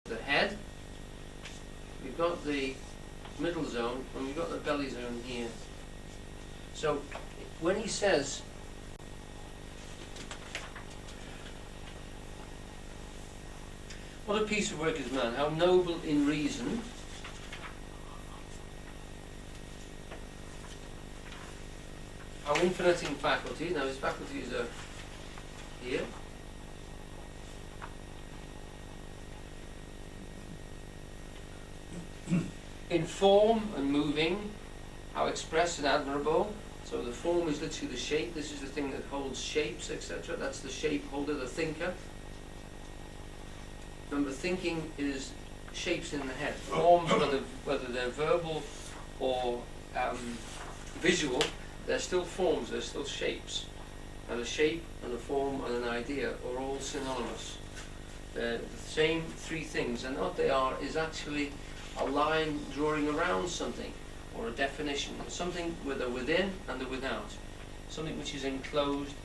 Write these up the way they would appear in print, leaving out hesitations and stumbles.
the head, we've got the middle zone, and we've got the belly zone here. So when he says what a piece of work is man, how noble in reason, how infinite in faculty. Now his faculties are here. In form and moving, how express and admirable. So the form is literally the shape. This is the thing that holds shapes, etc. That's the shape holder, the thinker. Remember, thinking is shapes in the head. Forms, whether they're verbal or visual, they're still forms, they're still shapes. And a shape and a form and an idea are all synonymous. They're the same three things, and what they are is actually a line drawing around something, or a definition, something with a within and a without, something which is enclosed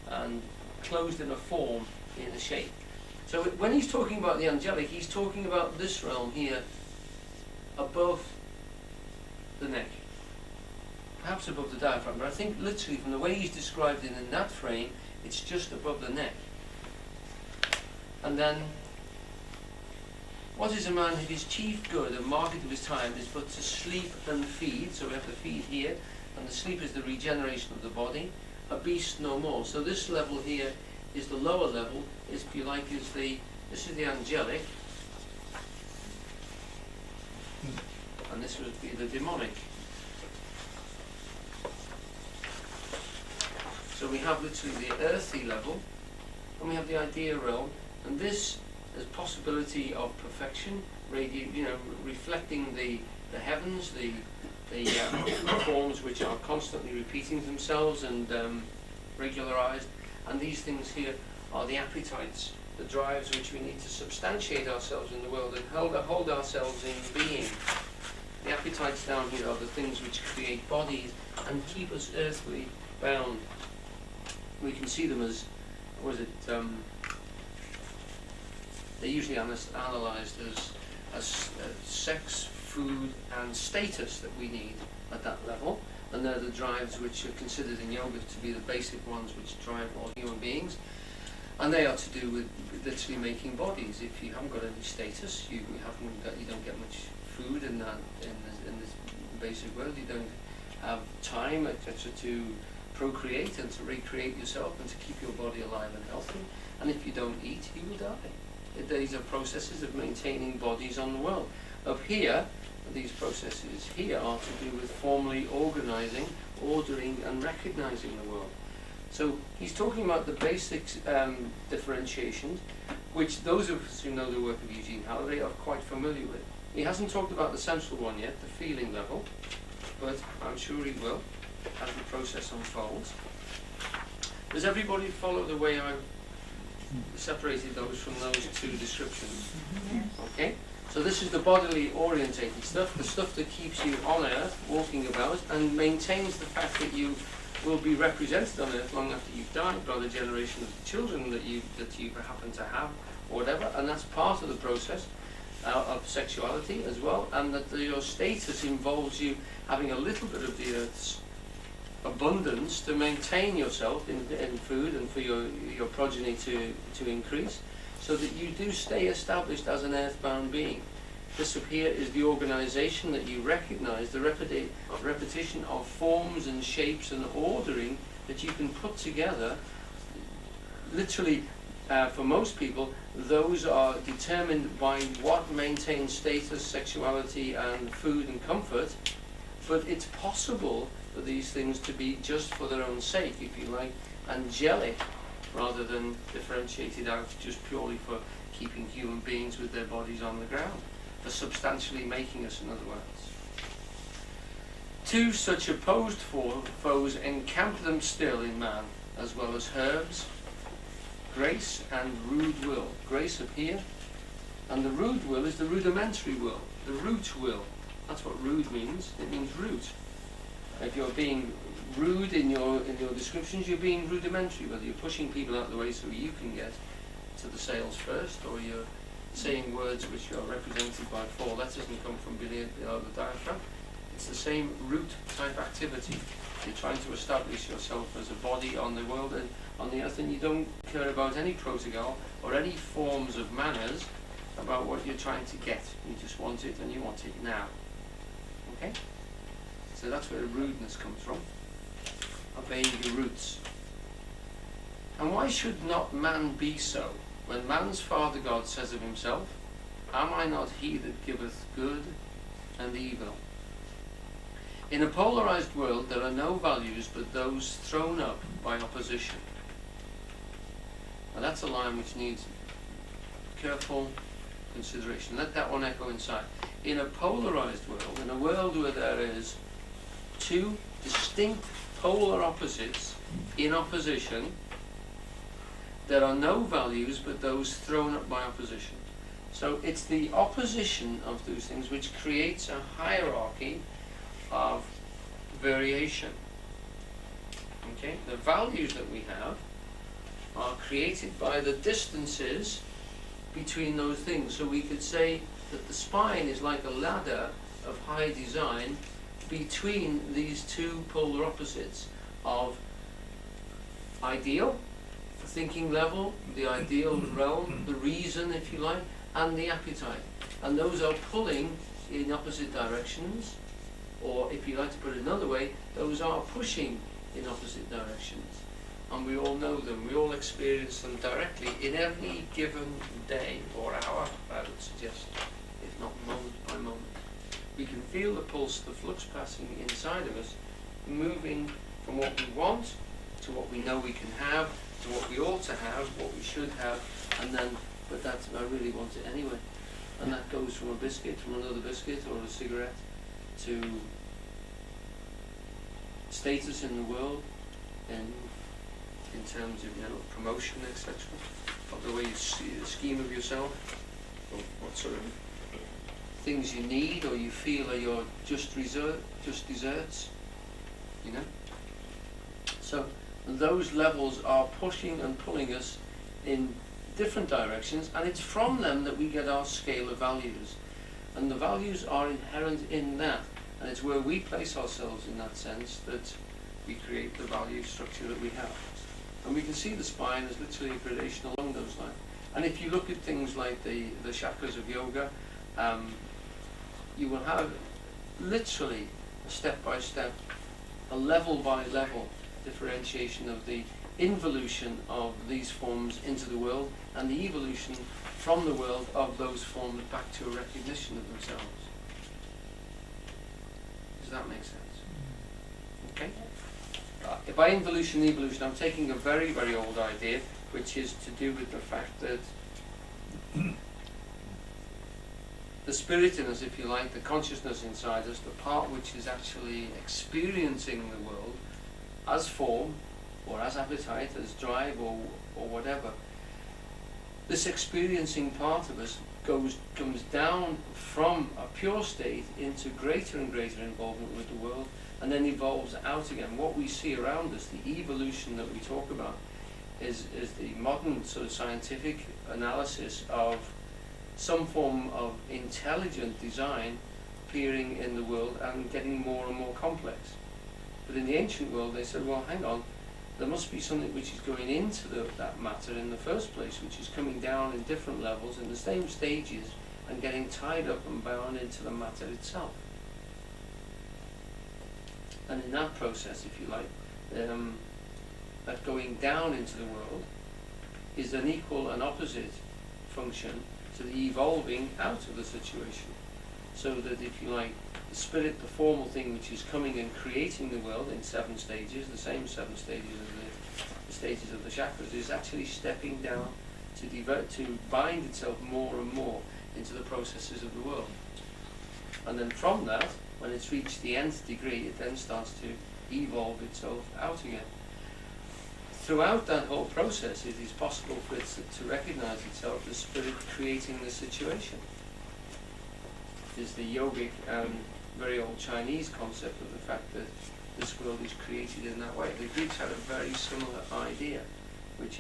and closed in a form, in a shape. So when he's talking about the angelic, he's talking about this realm here, above the neck, perhaps above the diaphragm, but I think literally from the way he's described it in that frame, it's just above the neck. And then, what is a man? His chief good and market of his time is but to sleep and feed. So we have to feed here, and the sleep is the regeneration of the body. A beast no more. So this level here is the lower level. Is, if you like, this is the angelic, and this would be the demonic. So we have literally the earthy level, and we have the idea realm, and this is possibility of perfection, reflecting the heavens, the forms which are constantly repeating themselves and regularized, and these things here are the appetites, the drives which we need to substantiate ourselves in the world and hold ourselves in being. The appetites down here are the things which create bodies and keep us earthly bound. We can see them as, they're usually analysed as sex, food and status that we need at that level, and they're the drives which are considered in yoga to be the basic ones which drive all human beings, and they are to do with literally making bodies. If you haven't got any status, you don't get much food in this basic world. You don't have time, etc., to procreate and to recreate yourself and to keep your body alive and healthy. And if you don't eat, you will die. These are processes of maintaining bodies on the world. Up here, these processes here are to do with formally organizing, ordering and recognizing the world. So he's talking about the basic differentiations, which those of us who know the work of Eugene Halliday are quite familiar with. He hasn't talked about the central one yet, the feeling level, but I'm sure he will as the process unfolds. Does everybody follow the way I've separated those from those two descriptions? Okay? So this is the bodily orientated stuff, the stuff that keeps you on earth, walking about, and maintains the fact that you will be represented on earth long after you've died by the generation of children that you happen to have, or whatever, and that's part of the process of sexuality as well, and that your status involves you having a little bit of the earth's abundance to maintain yourself in food and for your progeny to increase, so that you do stay established as an earthbound being. This up here is the organization that you recognize, the repetition of forms and shapes and ordering that you can put together. Literally, for most people, those are determined by what maintains status, sexuality and food and comfort, but it's possible for these things to be just for their own sake, if you like, angelic, rather than differentiated out just purely for keeping human beings with their bodies on the ground, for substantially making us, in other words. Two such opposed foes encamp them still in man, as well as herbs, grace and rude will. Grace up here, and the rude will is the rudimentary will, the root will. That's what rude means. It means root. If you're being rude in your descriptions, you're being rudimentary, whether you're pushing people out of the way so you can get to the sales first, or you're saying words which are represented by 4 letters and come from below the diaphragm. It's the same root type activity. You're trying to establish yourself as a body on the world and on the earth, and you don't care about any protocol or any forms of manners about what you're trying to get. You just want it, and you want it now. Okay? So that's where rudeness comes from. Obeying your roots. And why should not man be so? When man's Father God says of himself, "Am I not he that giveth good and evil?" In a polarized world, there are no values but those thrown up by opposition. Now that's a line which needs careful consideration. Let that one echo inside. In a polarized world, in a world where there is 2 distinct polar opposites in opposition, there are no values but those thrown up by opposition. So it's the opposition of those things which creates a hierarchy of variation. Okay? The values that we have are created by the distances between those things. So we could say that the spine is like a ladder of high design between these 2 polar opposites of ideal, the thinking level, the ideal realm, the reason, if you like, and the appetite. And those are pulling in opposite directions, or if you like to put it another way, those are pushing in opposite directions. And we all know them, we all experience them directly in every given day or hour, I would suggest, if not moment by moment. We can feel the pulse, the flux passing inside of us, moving from what we want to what we know we can have, to what we ought to have, what we should have, and then, but that's, I really want it anyway. And that goes from a biscuit, from another biscuit, or a cigarette, to status in the world, and in terms of, promotion, etc. Of the way you see the scheme of yourself, or what sort of things you need or you feel are your just desserts, So those levels are pushing and pulling us in different directions, and it's from them that we get our scale of values. And the values are inherent in that, and it's where we place ourselves in that sense that we create the value structure that we have. And we can see the spine as literally a gradation along those lines. And if you look at things like the chakras of yoga, you will have literally a step-by-step, a level-by-level differentiation of the involution of these forms into the world and the evolution from the world of those forms back to a recognition of themselves. Does that make sense? Okay? By involution and evolution, I'm taking a very, very old idea, which is to do with the fact that the spirit in us, if you like, the consciousness inside us, the part which is actually experiencing the world as form, or as appetite, as drive, or whatever, this experiencing part of us comes down from a pure state into greater and greater involvement with the world, and then evolves out again. What we see around us, the evolution that we talk about, is the modern sort of scientific analysis of some form of intelligent design appearing in the world and getting more and more complex. But in the ancient world, they said, well, hang on, there must be something which is going into that matter in the first place, which is coming down in different levels in the same stages and getting tied up and bound into the matter itself. And in that process, if you like, that going down into the world is an equal and opposite function to the evolving out of the situation. So that, if you like, the spirit, the formal thing which is coming and creating the world in 7 stages, the same 7 stages of the stages of the chakras, is actually stepping down to bind itself more and more into the processes of the world. And then from that, when it's reached the nth degree, it then starts to evolve itself out again. Throughout that whole process, it is possible for it to recognize itself as spirit creating the situation. It is the yogic and very old Chinese concept of the fact that this world is created in that way. The Greeks had a very similar idea, which